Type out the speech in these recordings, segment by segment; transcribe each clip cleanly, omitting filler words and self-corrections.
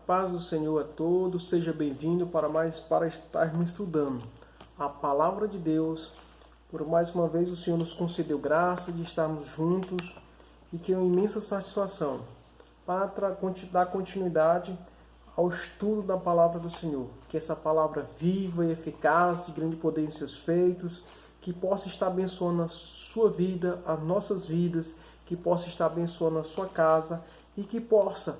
paz do Senhor a todos, seja bem-vindo para estarmos estudando a Palavra de Deus. Por mais uma vez o Senhor nos concedeu graça de estarmos juntos e que é uma imensa satisfação para dar continuidade ao estudo da Palavra do Senhor. Que essa palavra viva e eficaz, de grande poder em seus feitos, que possa estar abençoando a sua vida, as nossas vidas, que possa estar abençoando a sua casa e que possa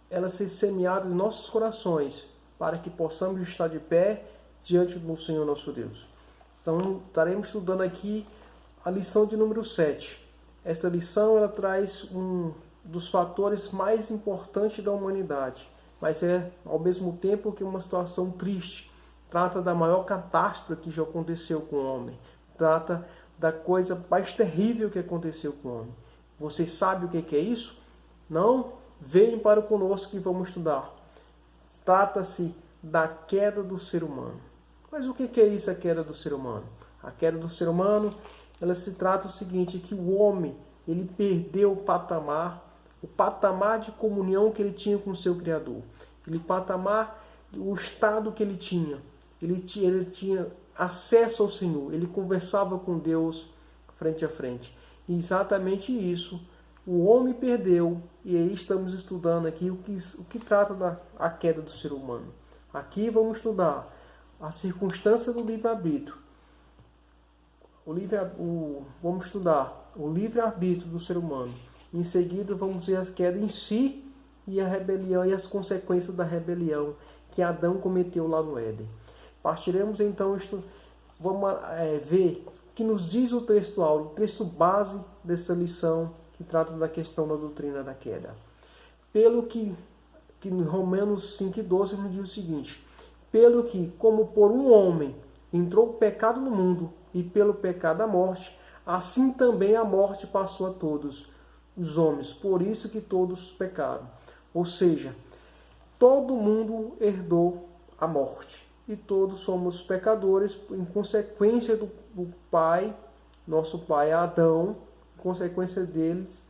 ela ser semeada em nossos corações, para que possamos estar de pé diante do Senhor nosso Deus. Então, estaremos estudando aqui a lição de número 7. Essa lição ela traz um dos fatores mais importantes da humanidade, mas é ao mesmo tempo que uma situação triste. Trata da maior catástrofe que já aconteceu com o homem. Trata da coisa mais terrível que aconteceu com o homem. Você sabe o que é isso? Não? Venham para conosco que vamos estudar. Trata-se da queda do ser humano. Mas o que é isso, a queda do ser humano? A queda do ser humano, ela se trata o seguinte, que o homem, ele perdeu o patamar de comunhão que ele tinha com o seu Criador. O estado que ele tinha. Ele tinha acesso ao Senhor, ele conversava com Deus frente a frente. E exatamente isso o homem perdeu, e aí estamos estudando aqui o que trata da queda do ser humano. Aqui vamos estudar a circunstância do livre-arbítrio. Vamos estudar o livre-arbítrio do ser humano. Em seguida vamos ver a queda em si e a rebelião e as consequências da rebelião que Adão cometeu lá no Éden. Partiremos então, vamos ver o que nos diz o texto base dessa lição, que trata da questão da doutrina da queda. Pelo que em Romanos 5,12 nos diz o seguinte: pelo que, como por um homem entrou o pecado no mundo, e pelo pecado a morte, assim também a morte passou a todos os homens, por isso que todos pecaram. Ou seja, todo mundo herdou a morte, e todos somos pecadores em consequência do pai, nosso pai Adão. Consequência deles,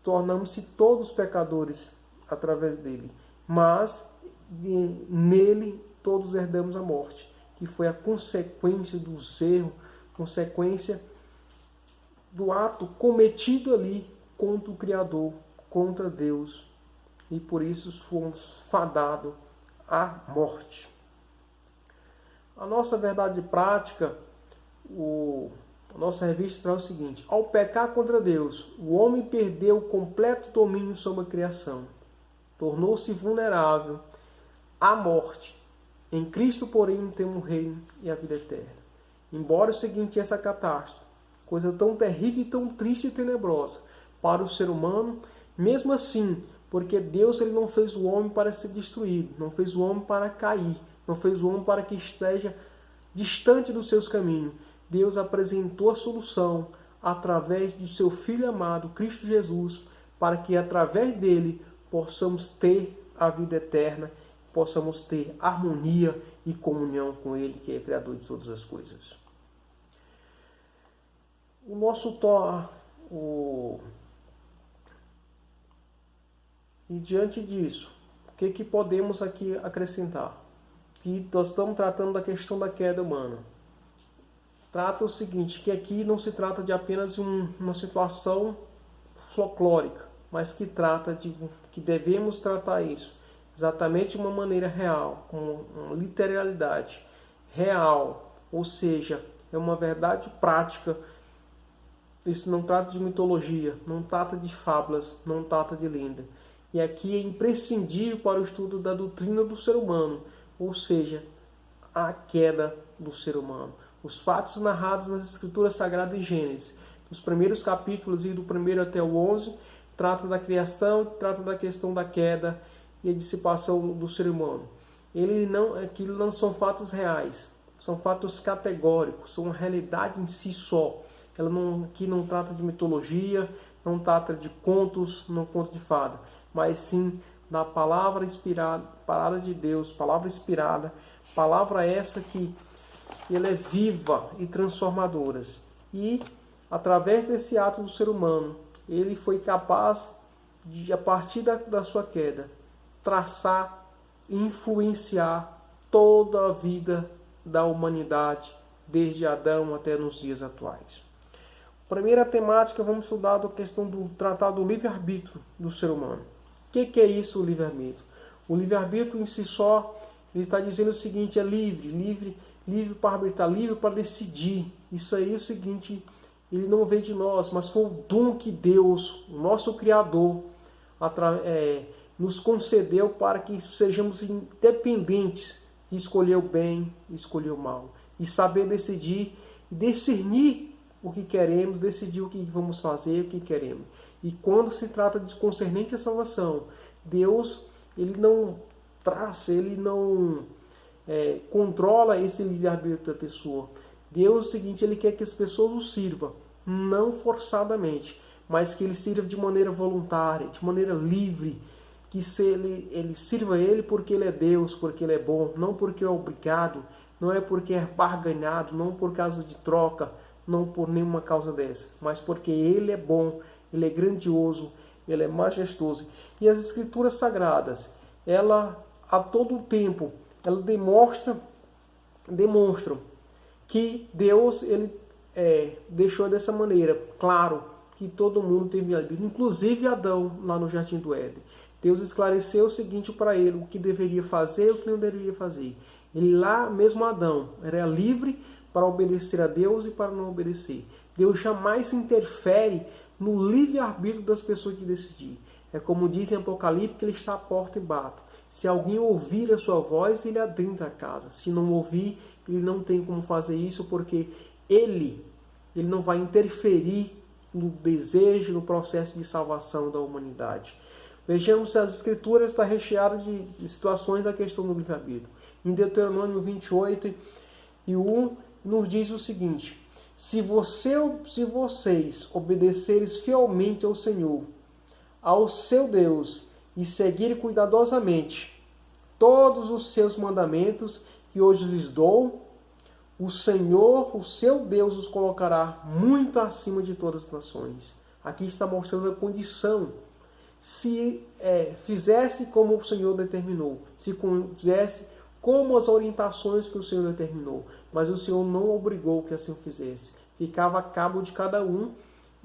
tornamos-se todos pecadores através dele. Mas nele todos herdamos a morte, que foi a consequência dos erros, consequência do ato cometido ali contra o Criador, contra Deus. E por isso fomos fadados à morte. A nossa verdade prática, a nossa revista traz o seguinte: ao pecar contra Deus, o homem perdeu o completo domínio sobre a criação. Tornou-se vulnerável à morte. Em Cristo, porém, temos o reino e a vida eterna. Embora o seguinte, essa catástrofe, coisa tão terrível, tão triste e tenebrosa para o ser humano, mesmo assim, porque Deus ele não fez o homem para ser destruído, não fez o homem para cair, não fez o homem para que esteja distante dos seus caminhos. Deus apresentou a solução através de seu Filho amado, Cristo Jesus, para que através dele possamos ter a vida eterna, possamos ter harmonia e comunhão com ele, que é Criador de todas as coisas. E diante disso, o que podemos aqui acrescentar? Que nós estamos tratando da questão da queda humana. Trata o seguinte, que aqui não se trata de apenas uma situação folclórica, mas que trata de que devemos tratar isso exatamente de uma maneira real, com uma literalidade real, ou seja, é uma verdade prática. Isso não trata de mitologia, não trata de fábulas, não trata de lenda. E aqui é imprescindível para o estudo da doutrina do ser humano, ou seja, a queda do ser humano. Os fatos narrados nas Escrituras Sagradas em Gênesis, nos primeiros capítulos e do 1 até o 11, trata da criação, trata da questão da queda e a dissipação do ser humano. Aquilo não são fatos reais, são fatos categóricos, são uma realidade em si só. Aqui não trata de mitologia, não trata de contos, não conto de fada, mas sim da palavra inspirada, palavra de Deus, palavra inspirada, palavra essa que ela é viva e transformadora. E, através desse ato do ser humano, ele foi capaz de, a partir da sua queda, traçar influenciar toda a vida da humanidade, desde Adão até nos dias atuais. Primeira temática, vamos estudar a questão do tratado do livre-arbítrio do ser humano. O que é isso, o livre-arbítrio? O livre-arbítrio em si só, ele está dizendo o seguinte, é livre para arbitrar, livre para decidir. Isso aí é o seguinte, ele não veio de nós, mas foi o dom que Deus, o nosso Criador, nos concedeu para que sejamos independentes de escolher o bem e escolher o mal. E saber decidir e discernir o que queremos, decidir o que vamos fazer, o que queremos. E quando se trata de concernente à salvação, Deus, ele não traça, ele não controla esse livre-arbítrio da pessoa. Deus, é o seguinte, ele quer que as pessoas o sirvam, não forçadamente, mas que ele sirva de maneira voluntária, de maneira livre, que ele sirva ele porque ele é Deus, porque ele é bom, não porque é obrigado, não é porque é barganhado, não por causa de troca, não por nenhuma causa dessa, mas porque ele é bom, ele é grandioso, ele é majestoso. E as Escrituras Sagradas, ela a todo tempo, ela demonstram que Deus ele deixou dessa maneira, claro, que todo mundo teve livre-arbítrio, inclusive Adão lá no Jardim do Éden. Deus esclareceu o seguinte para ele, o que deveria fazer e o que não deveria fazer. Ele lá, mesmo Adão, era livre para obedecer a Deus e para não obedecer. Deus jamais interfere no livre-arbítrio das pessoas de decidir. É como diz em Apocalipse, que ele está à porta e bate. Se alguém ouvir a sua voz, ele adentra a casa. Se não ouvir, ele não tem como fazer isso, porque ele não vai interferir no desejo, no processo de salvação da humanidade. Vejamos se as Escrituras estão recheadas de situações da questão do livre-arbítrio. Em Deuteronômio 28:1 nos diz o seguinte: se vocês obedecerem fielmente ao Senhor, ao seu Deus, e seguirem cuidadosamente todos os seus mandamentos que hoje lhes dou, o Senhor, o seu Deus, os colocará muito acima de todas as nações. Aqui está mostrando a condição. Se fizesse como o Senhor determinou, se fizesse como as orientações que o Senhor determinou, mas o Senhor não obrigou que assim fizesse. Ficava a cabo de cada um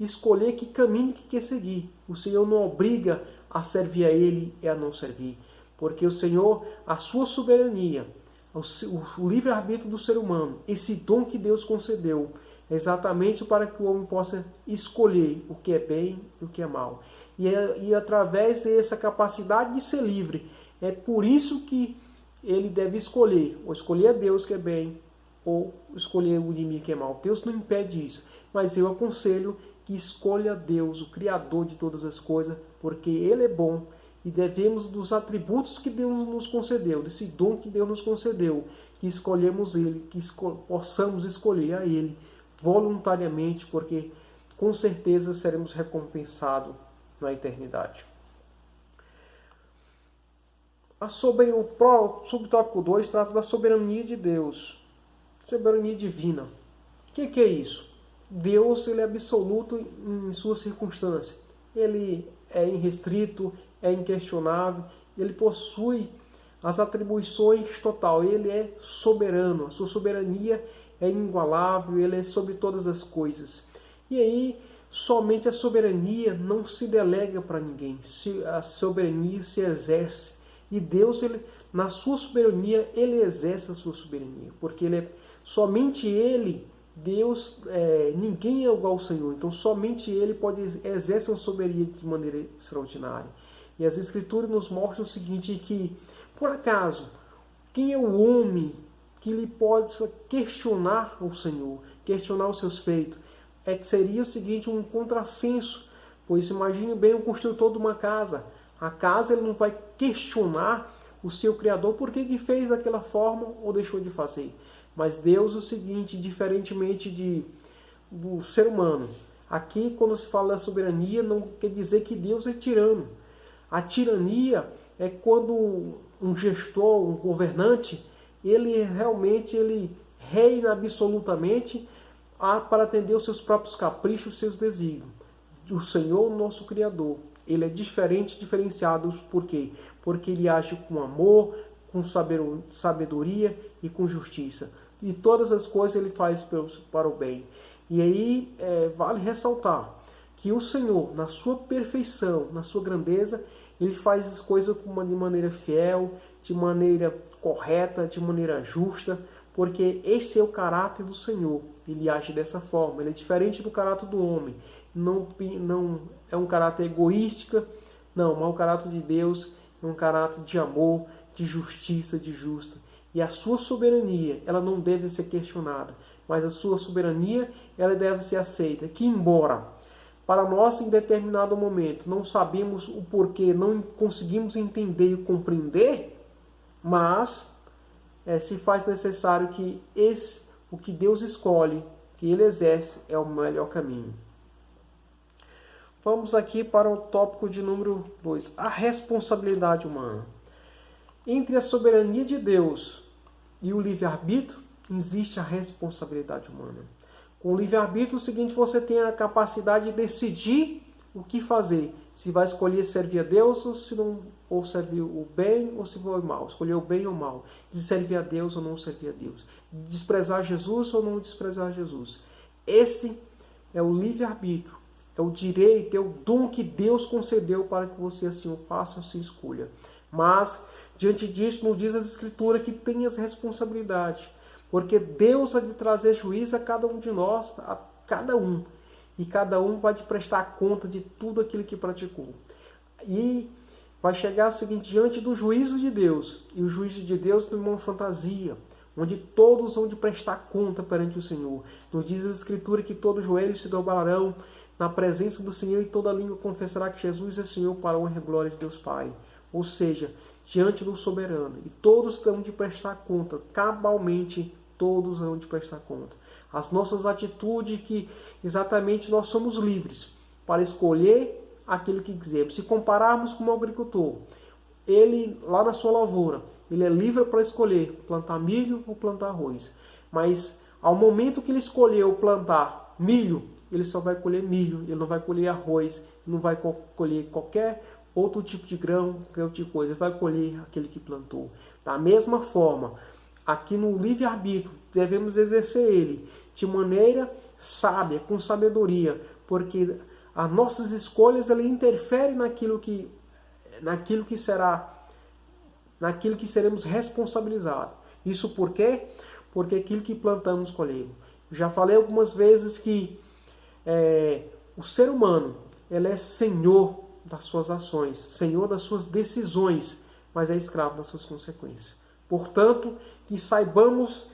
escolher que caminho que quer seguir. O Senhor não obriga a servir a Ele e a não servir, porque o Senhor, a sua soberania, o livre-arbítrio do ser humano, esse dom que Deus concedeu, é exatamente para que o homem possa escolher o que é bem e o que é mal. E através dessa capacidade de ser livre, é por isso que ele deve escolher, ou escolher a Deus que é bem, ou escolher o inimigo que é mal. Deus não impede isso, mas eu aconselho que escolha Deus, o Criador de todas as coisas, porque Ele é bom e devemos dos atributos que Deus nos concedeu, desse dom que Deus nos concedeu, que escolhemos Ele, que possamos escolher a Ele voluntariamente, porque com certeza seremos recompensados na eternidade. O subtópico 2 trata da soberania de Deus, soberania divina. O que é isso? Deus ele é absoluto em suas circunstâncias. Ele é irrestrito, é inquestionável, ele possui as atribuições total, ele é soberano, a sua soberania é inigualável, ele é sobre todas as coisas. E aí, somente a soberania não se delega para ninguém, a soberania se exerce. E Deus, na sua soberania, ele exerce a sua soberania, porque somente ele, Deus, ninguém é igual ao Senhor, então somente ele pode exercer uma soberania de maneira extraordinária. E as Escrituras nos mostram o seguinte, que, por acaso, quem é o homem que lhe pode questionar o Senhor, questionar os seus feitos? Que seria o seguinte, um contrassenso, pois imagine bem o construtor de uma casa. A casa ele não vai questionar o seu Criador por que fez daquela forma ou deixou de fazer. Mas Deus, o seguinte, diferentemente do ser humano, aqui quando se fala da soberania, não quer dizer que Deus é tirano. A tirania é quando um gestor, um governante, ele realmente reina absolutamente para atender os seus próprios caprichos, os seus desígnios. O Senhor, nosso Criador, ele é diferenciado, por quê? Porque ele age com amor, com sabedoria e com justiça. E todas as coisas ele faz para o bem. E aí vale ressaltar que o Senhor, na sua perfeição, na sua grandeza, ele faz as coisas de maneira fiel, de maneira correta, de maneira justa, porque esse é o caráter do Senhor. Ele age dessa forma, ele é diferente do caráter do homem. Não é um caráter egoísta, não, mas o caráter de Deus é um caráter de amor, de justiça, de justo. E a sua soberania, ela não deve ser questionada, mas a sua soberania, ela deve ser aceita. Que embora, para nós, em determinado momento, não sabemos o porquê, não conseguimos entender e compreender, mas se faz necessário que o que Deus escolhe, que Ele exerce, é o melhor caminho. Vamos aqui para o tópico de número 2, a responsabilidade humana. Entre a soberania de Deus e o livre-arbítrio, existe a responsabilidade humana. Com o livre-arbítrio, é o seguinte, você tem a capacidade de decidir o que fazer. Se vai escolher servir a Deus ou servir o bem ou se for o mal. Escolher o bem ou o mal. De servir a Deus ou não servir a Deus. De desprezar Jesus ou não desprezar Jesus. Esse é o livre-arbítrio. É o direito, é o dom que Deus concedeu para que você assim o faça, assim escolha. Mas, diante disso, nos diz as Escrituras que tem as responsabilidades. Porque Deus há de trazer juízo a cada um de nós, a cada um. E cada um vai te prestar conta de tudo aquilo que praticou. E vai chegar o seguinte, diante do juízo de Deus. E o juízo de Deus não é uma fantasia, onde todos vão de prestar conta perante o Senhor. Nos diz a Escritura que todo joelho se dobrarão na presença do Senhor e toda língua confessará que Jesus é Senhor para a honra e glória de Deus Pai. Ou seja, diante do soberano. E todos terão de prestar conta, cabalmente todos terão de prestar conta. As nossas atitudes que exatamente nós somos livres para escolher aquilo que quisermos. Se compararmos com um agricultor, ele lá na sua lavoura, ele é livre para escolher plantar milho ou plantar arroz. Mas ao momento que ele escolheu plantar milho, ele só vai colher milho, ele não vai colher arroz, não vai colher qualquer outro tipo de grão, qualquer outra coisa, ele vai colher aquele que plantou. Da mesma forma, aqui no livre-arbítrio, devemos exercer ele de maneira sábia, com sabedoria, porque as nossas escolhas ela interferem naquilo que seremos responsabilizados. Isso por quê? Porque aquilo que plantamos, colhemos. Já falei algumas vezes que o ser humano ele é senhor das suas ações, senhor das suas decisões, mas é escravo das suas consequências. Portanto, que saibamos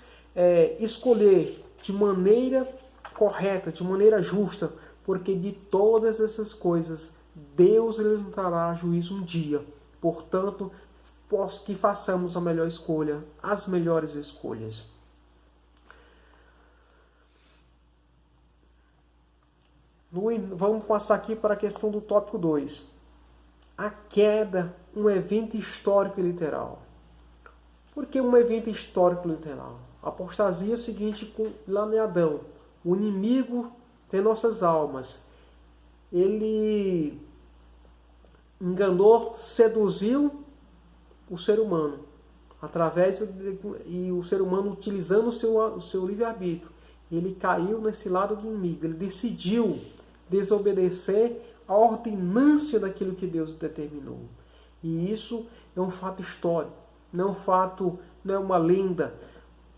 escolher de maneira correta, de maneira justa, porque de todas essas coisas, Deus ele trará juízo um dia. Portanto, que façamos a melhor escolha, as melhores escolhas. Vamos passar aqui para a questão do tópico 2. A queda, um evento histórico e literal. Por que um evento histórico e literal? A apostasia é o seguinte, lá em Adão, o inimigo de nossas almas, ele enganou, seduziu o ser humano, e o ser humano utilizando o seu livre-arbítrio, ele caiu nesse lado do inimigo, ele decidiu desobedecer a ordenância daquilo que Deus determinou. E isso é um fato histórico, não é um fato, não é uma lenda,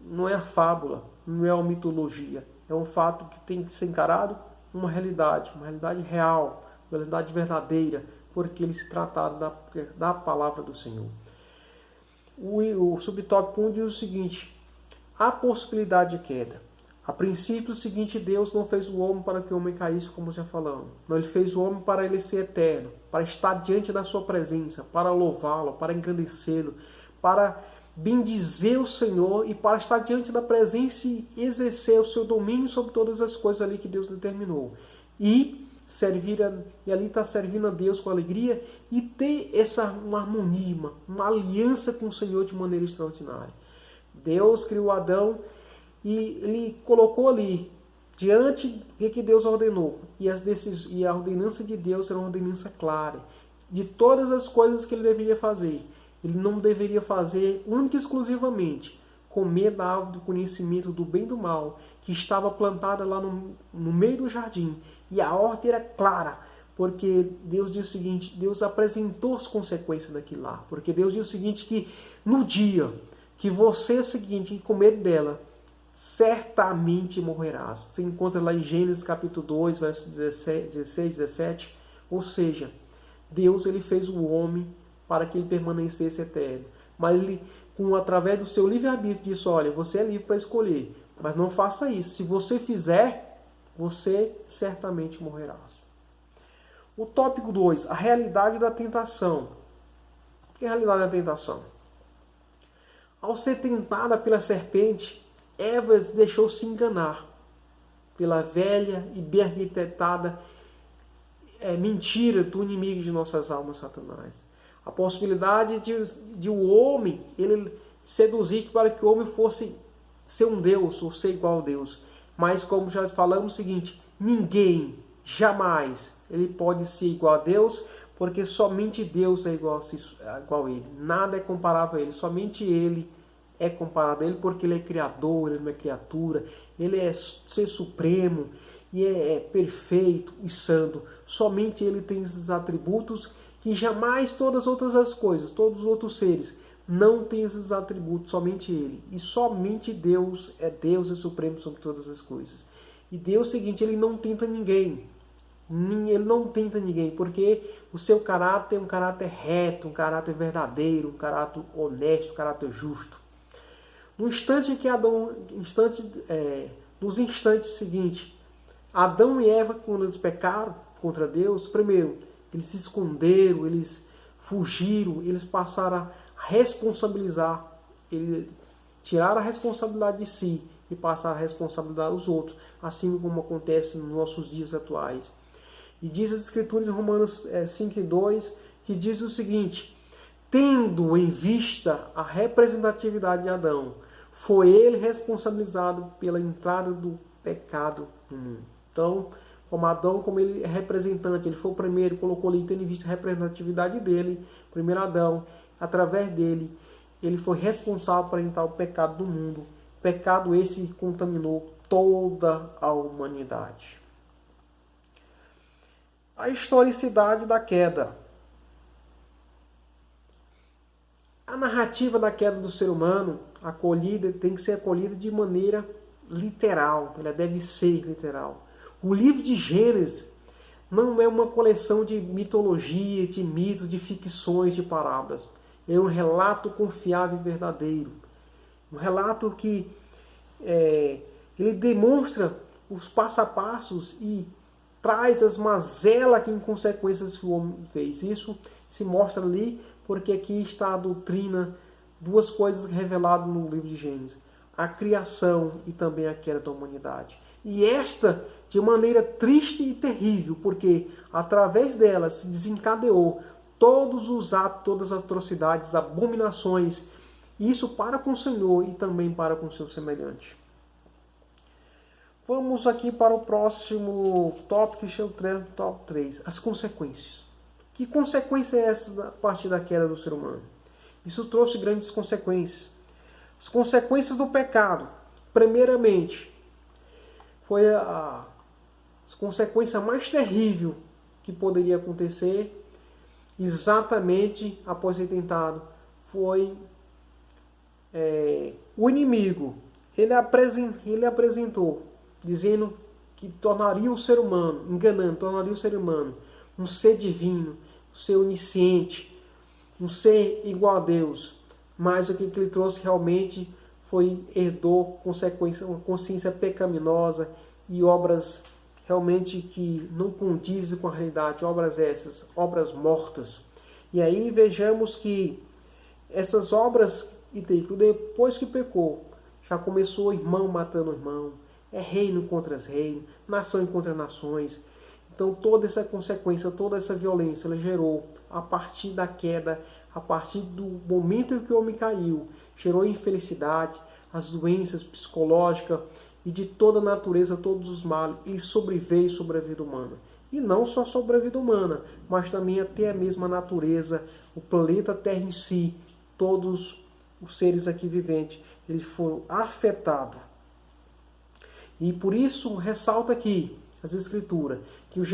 não é a fábula, não é uma mitologia. É um fato que tem que ser encarado como uma realidade real, uma realidade verdadeira, porque ele se trata da palavra do Senhor. O subtópico 1 diz o seguinte, a possibilidade de queda. A princípio, o seguinte, Deus não fez o homem para que o homem caísse, como já falamos. Não, ele fez o homem para ele ser eterno, para estar diante da sua presença, para louvá-lo, para engrandecê-lo, para bendizer o Senhor e para estar diante da presença e exercer o seu domínio sobre todas as coisas ali que Deus determinou. E ali está servindo a Deus com alegria e ter uma harmonia, uma aliança com o Senhor de maneira extraordinária. Deus criou Adão e ele colocou ali, diante do que Deus ordenou. E a ordenança de Deus era uma ordenança clara, de todas as coisas que ele deveria fazer. ele não deveria fazer única e exclusivamente comer da árvore do conhecimento do bem e do mal, que estava plantada lá no meio do jardim. E a ordem era clara, porque Deus diz o seguinte, Deus apresentou as consequências daquilo lá. Porque Deus diz o seguinte, que no dia que você, comer dela, certamente morrerás. Você encontra lá em Gênesis capítulo 2, verso 16, 17. Ou seja, Deus ele fez o homem para que ele permanecesse eterno. Mas ele, através do seu livre-arbítrio, disse, olha, você é livre para escolher, mas não faça isso. Se você fizer, você certamente morrerá. O tópico 2, a realidade da tentação. O que é a realidade da tentação? Ao ser tentada pela serpente, Eva deixou-se enganar pela velha e bem arquitetada mentira do inimigo de nossas almas, Satanás. A possibilidade de o homem ele seduzir para que o homem fosse ser um Deus ou ser igual a Deus. Mas como já falamos o seguinte, ninguém, jamais, ele pode ser igual a Deus, porque somente Deus é igual a ele. Nada é comparável a ele, somente ele é comparado a ele, porque ele é criador, ele não é criatura, ele é ser supremo, e é perfeito e santo. Somente ele tem esses atributos que jamais todas as outras coisas, todos os outros seres, não têm esses atributos, somente ele. E somente Deus é supremo sobre todas as coisas. E Deus, seguinte, ele não tenta ninguém. Ele não tenta ninguém, porque o seu caráter é um caráter reto, um caráter verdadeiro, um caráter honesto, um caráter justo. No instante que nos instantes seguintes, Adão e Eva, quando eles pecaram contra Deus, primeiro, eles se esconderam, eles fugiram, eles passaram a responsabilizar, eles tiraram a responsabilidade de si e passaram a responsabilizar os outros, assim como acontece nos nossos dias atuais. E diz as Escrituras em Romanos 5:2, que diz o seguinte, tendo em vista a representatividade de Adão, foi ele responsabilizado pela entrada do pecado no mundo. Então, como Adão, como ele é representante, ele foi o primeiro, colocou ali, tendo em vista a representatividade dele, primeiro Adão, através dele, ele foi responsável por entrar o pecado do mundo. Pecado esse que contaminou toda a humanidade. A historicidade da queda. A narrativa da queda do ser humano, tem que ser acolhida de maneira literal, ela deve ser literal. O livro de Gênesis não é uma coleção de mitologia, de mitos, de ficções, de parábolas. É um relato confiável e verdadeiro. Um relato que ele demonstra os passo a passos e traz as mazelas e consequências que o homem fez. Isso se mostra ali porque aqui está a doutrina, duas coisas reveladas no livro de Gênesis. A criação e também a queda da humanidade. E esta de maneira triste e terrível, porque através dela se desencadeou todos os atos, todas as atrocidades, abominações, isso para com o Senhor e também para com o seu semelhante. Vamos aqui para o próximo tópico, que é o tópico 3, as consequências. Que consequência é essa a partir da queda do ser humano? Isso trouxe grandes consequências. As consequências do pecado, primeiramente, foi a consequência mais terrível que poderia acontecer exatamente após ser tentado. Foi o inimigo. Ele apresentou, dizendo que tornaria o ser humano, enganando, tornaria o ser humano um ser divino, um ser onisciente, um ser igual a Deus. Mas o que ele trouxe realmente herdou uma consciência pecaminosa e obras realmente que não condizem com a realidade, obras essas, obras mortas. E aí vejamos que essas obras, depois que pecou, já começou irmão matando irmão, reino contra reino, nação contra nações. Então toda essa consequência, toda essa violência, ela gerou, a partir da queda, a partir do momento em que o homem caiu, gerou a infelicidade, as doenças psicológicas e de toda a natureza, todos os males, ele sobreveio sobre a vida humana. E não só sobre a vida humana, mas também até a mesma natureza, o planeta Terra em si, todos os seres aqui viventes, eles foram afetados. E por isso ressalta aqui as Escrituras, que o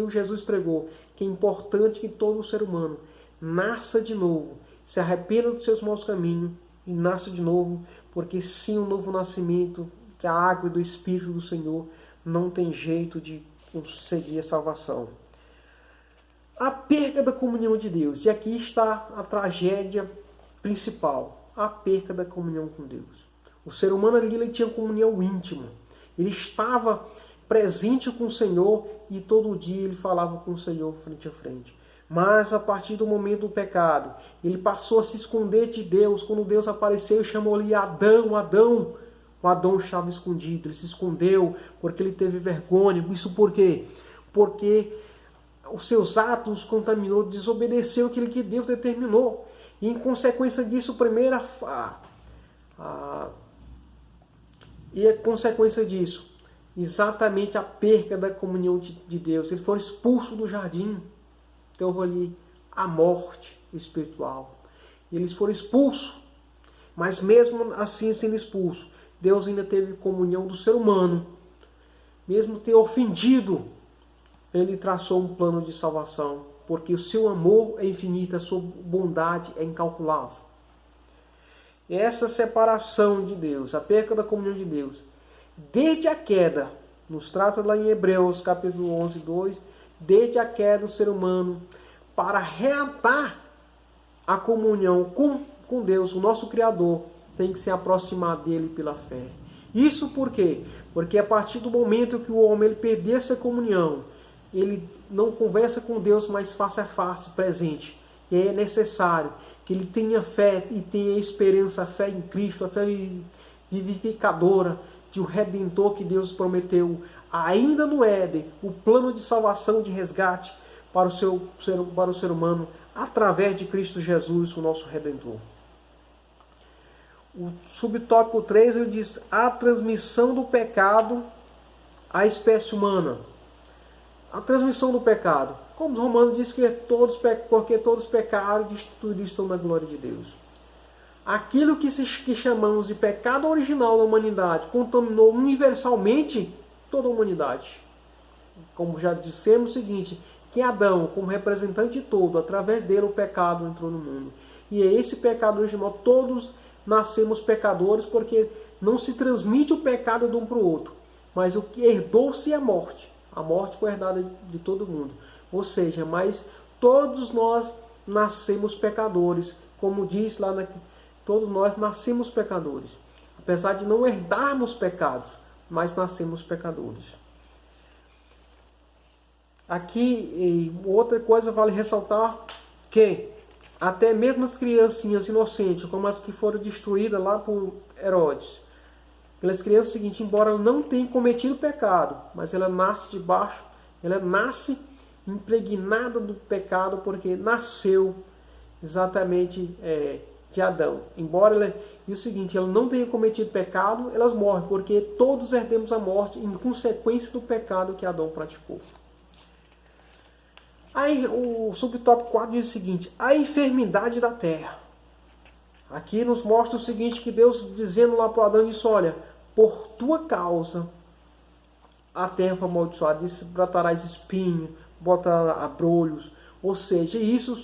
Jesus pregou, que é importante que todo ser humano nasça de novo, se arrependa dos seus maus caminhos e nasça de novo, porque sem o novo nascimento da água e do Espírito do Senhor, não tem jeito de conseguir a salvação. A perda da comunhão de Deus. E aqui está a tragédia principal. A perda da comunhão com Deus. O ser humano ali ele tinha comunhão íntima. Ele estava presente com o Senhor e todo dia ele falava com o Senhor frente a frente. Mas a partir do momento do pecado, ele passou a se esconder de Deus. Quando Deus apareceu e chamou-lhe Adão, Adão. O Adão estava escondido, ele se escondeu porque ele teve vergonha. Isso por quê? Porque os seus atos contaminou, desobedeceu aquilo que Deus determinou. E em consequência disso, exatamente a perda da comunhão de Deus. Ele foi expulso do jardim. Então houve ali a morte espiritual. Eles foram expulsos. Mas mesmo assim sendo expulsos, Deus ainda teve comunhão do ser humano. Mesmo ter ofendido, ele traçou um plano de salvação. Porque o seu amor é infinito, a sua bondade é incalculável. Essa separação de Deus, a perda da comunhão de Deus, desde a queda, nos trata lá em Hebreus capítulo 11, 2, desde a queda do ser humano, para reatar a comunhão com Deus, o nosso Criador, tem que se aproximar dele pela fé. Isso por quê? Porque a partir do momento que o homem ele perder essa comunhão, ele não conversa com Deus mais face a face, presente. E é necessário que ele tenha fé e tenha esperança, a fé em Cristo, a fé vivificadora de um Redentor que Deus prometeu ainda no Éden, o plano de salvação, de resgate para o ser humano através de Cristo Jesus, o nosso Redentor. O subtópico 3 ele diz a transmissão do pecado à espécie humana. A transmissão do pecado. Como os romanos dizem que porque todos pecaram e destituídos estão na glória de Deus. Aquilo que chamamos de pecado original da humanidade contaminou universalmente toda a humanidade. Como já dissemos o seguinte, que Adão, como representante de todo, através dele o pecado entrou no mundo. E é esse pecado original, todos nascemos pecadores, porque não se transmite o pecado de um para o outro, mas o que herdou-se é a morte. A morte foi herdada de todo mundo. Ou seja, mas todos nós nascemos pecadores. Como diz lá, todos nós nascemos pecadores. Apesar de não herdarmos pecados, mas nascemos pecadores. Aqui, outra coisa vale ressaltar que até mesmo as criancinhas inocentes, como as que foram destruídas lá por Herodes, aquelas crianças, seguinte, embora ela não tenha cometido pecado, mas ela nasce ela nasce impregnada do pecado, porque nasceu exatamente de Adão. Embora ela não tenha cometido pecado, elas morrem, porque todos herdemos a morte em consequência do pecado que Adão praticou. Aí o subtópico 4 diz o seguinte, a enfermidade da terra. Aqui nos mostra o seguinte, que Deus dizendo lá para Adão, disse, olha, por tua causa a terra foi amaldiçoada, disse, brotarás espinho, botará abrolhos. Ou seja, isso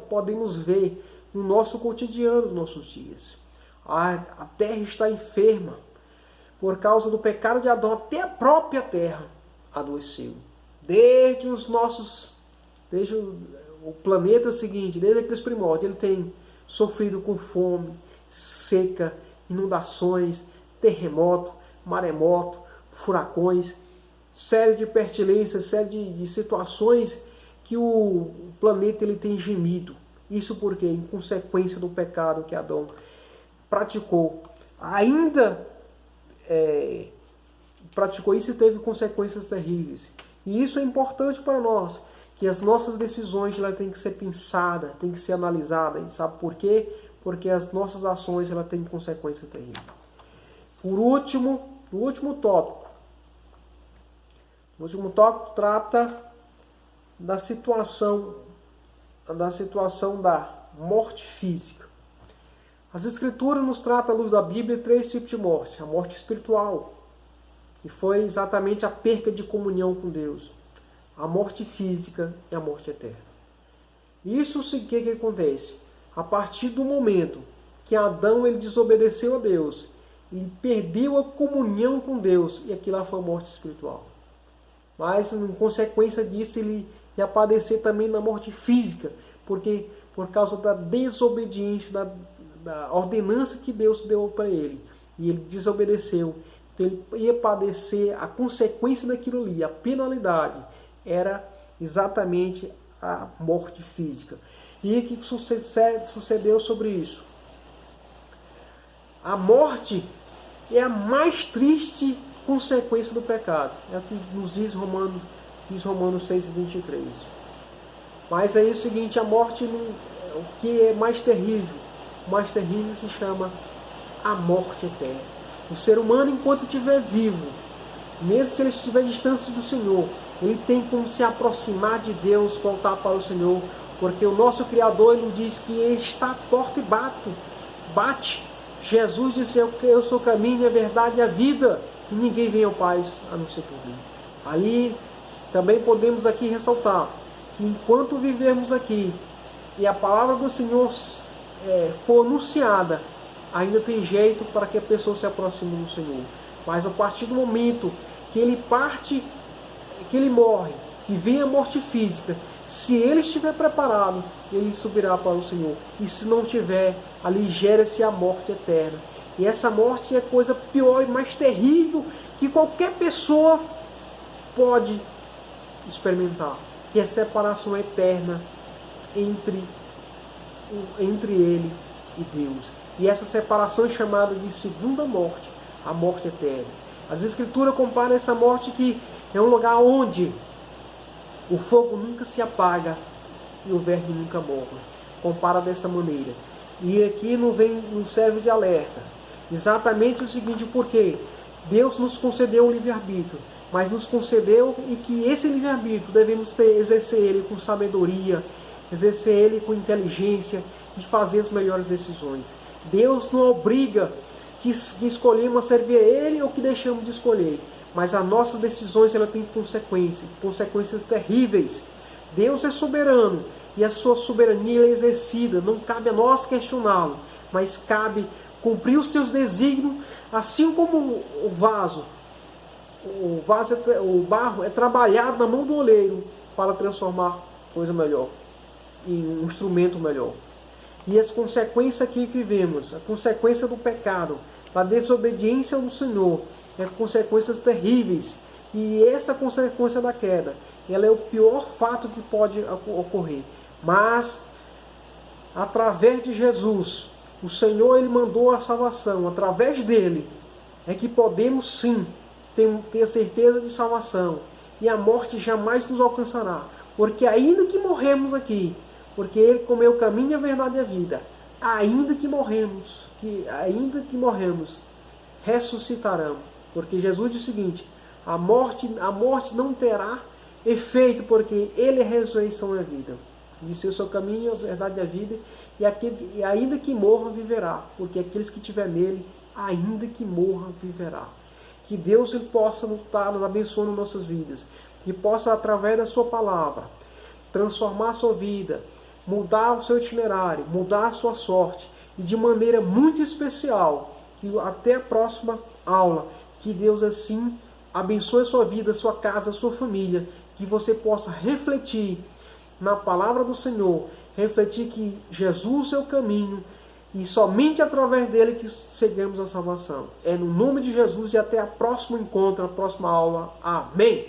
podemos ver no nosso cotidiano, nos nossos dias. A terra está enferma. Por causa do pecado de Adão, até a própria terra adoeceu. Desde o planeta seguinte, desde aqueles primórdios, ele tem sofrido com fome, seca, inundações, terremoto, maremoto, furacões, série de pestilências, série de situações que o planeta ele tem gemido. Isso porque, em consequência do pecado que Adão praticou, praticou isso e teve consequências terríveis. E isso é importante para nós, que as nossas decisões têm que ser pensadas, têm que ser analisadas. Sabe por quê? Porque as nossas ações têm consequência terrível. Por último, o último tópico. O último tópico trata da situação da morte física. As Escrituras nos tratam, à luz da Bíblia, 3 tipos de morte. A morte espiritual, que foi exatamente a perca de comunhão com Deus. A morte física e a morte eterna. Isso o que acontece? A partir do momento que Adão ele desobedeceu a Deus, ele perdeu a comunhão com Deus, e aquilo lá foi a morte espiritual. Mas, em consequência disso, ele ia padecer também da morte física, porque por causa da desobediência, da ordenança que Deus deu para ele, e ele desobedeceu. Então ele ia padecer a consequência daquilo ali, a penalidade era exatamente a morte física. E o que sucedeu sobre isso? A morte é a mais triste consequência do pecado. É o que nos diz Romanos 6:23. Mas aí é o seguinte, a morte, o que é mais terrível? O mais terrível se chama a morte eterna. O ser humano, enquanto estiver vivo, mesmo se ele estiver distante do Senhor, ele tem como se aproximar de Deus, voltar para o Senhor, porque o nosso Criador ele nos diz que ele está à porta e bate. Jesus disse: eu sou o caminho, a verdade e a vida, e ninguém vem ao Pai a não ser por mim. Ali também podemos aqui ressaltar que enquanto vivermos aqui e a palavra do Senhor for anunciada, ainda tem jeito para que a pessoa se aproxime do Senhor. Mas a partir do momento que ele parte, que ele morre, que vem a morte física, se ele estiver preparado, ele subirá para o Senhor. E se não tiver, ali gera-se a morte eterna. E essa morte é coisa pior e mais terrível que qualquer pessoa pode experimentar, que é a separação eterna entre ele e Deus. E essa separação é chamada de segunda morte, a morte eterna. As Escrituras comparam essa morte que é um lugar onde o fogo nunca se apaga e o verme nunca morre. Compara dessa maneira. E aqui não serve de alerta. Exatamente o seguinte, porque Deus nos concedeu o livre-arbítrio, mas nos concedeu e que esse livre-arbítrio devemos exercer ele com sabedoria, exercer ele com inteligência e fazer as melhores decisões. Deus não obriga que escolhemos servir a Ele ou que deixamos de escolher. Mas as nossas decisões ela têm consequências terríveis. Deus é soberano e a sua soberania é exercida. Não cabe a nós questioná-lo, mas cabe cumprir os seus desígnios, assim como o vaso. O barro é trabalhado na mão do oleiro para transformar coisa melhor, em um instrumento melhor. E as consequências aqui que vemos, a consequência do pecado, da desobediência ao Senhor, é consequências terríveis. E essa consequência da queda, ela é o pior fato que pode ocorrer. Mas, através de Jesus, o Senhor ele mandou a salvação. Através dele é que podemos sim ter a certeza de salvação. E a morte jamais nos alcançará. Porque ainda que morremos aqui, porque ele comeu o caminho, a verdade e a vida, ainda que morremos, ressuscitaremos. Porque Jesus diz o seguinte: a morte não terá efeito, porque ele é a ressurreição e a vida. Disse: eu sou o caminho, a verdade e a vida, e ainda que morra, viverá. Porque aqueles que estiver nele, ainda que morra, viverá. Que Deus ele possa nos abençoando nossas vidas, que possa, através da sua palavra, transformar a sua vida, mudar o seu itinerário, mudar a sua sorte, e de maneira muito especial, que até a próxima aula, que Deus assim abençoe a sua vida, a sua casa, a sua família, que você possa refletir na palavra do Senhor, refletir que Jesus é o caminho, e somente através dele que seguimos a salvação. É no nome de Jesus e até o próximo encontro, a próxima aula. Amém!